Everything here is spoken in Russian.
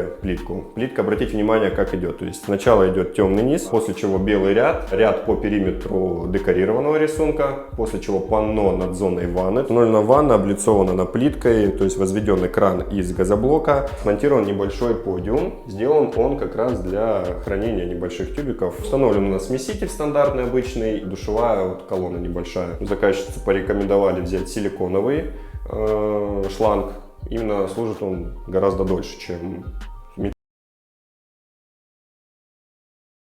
плитку. Плитка, обратите внимание, как идет. То есть сначала идет темный низ, после чего белый ряд по периметру декорированного рисунка, после чего панно над зоной ванны. Тоннельная ванна облицована плиткой, то есть возведен экран из газоблока. Смонтирован небольшой подиум. Сделан он как раз для хранения небольших тюбиков. Установлен у нас смеситель стандартный, обычный, душевая колонна небольшая. Заказчицы порекомендовали взять силиконовый шланг. Именно служит он гораздо дольше, чем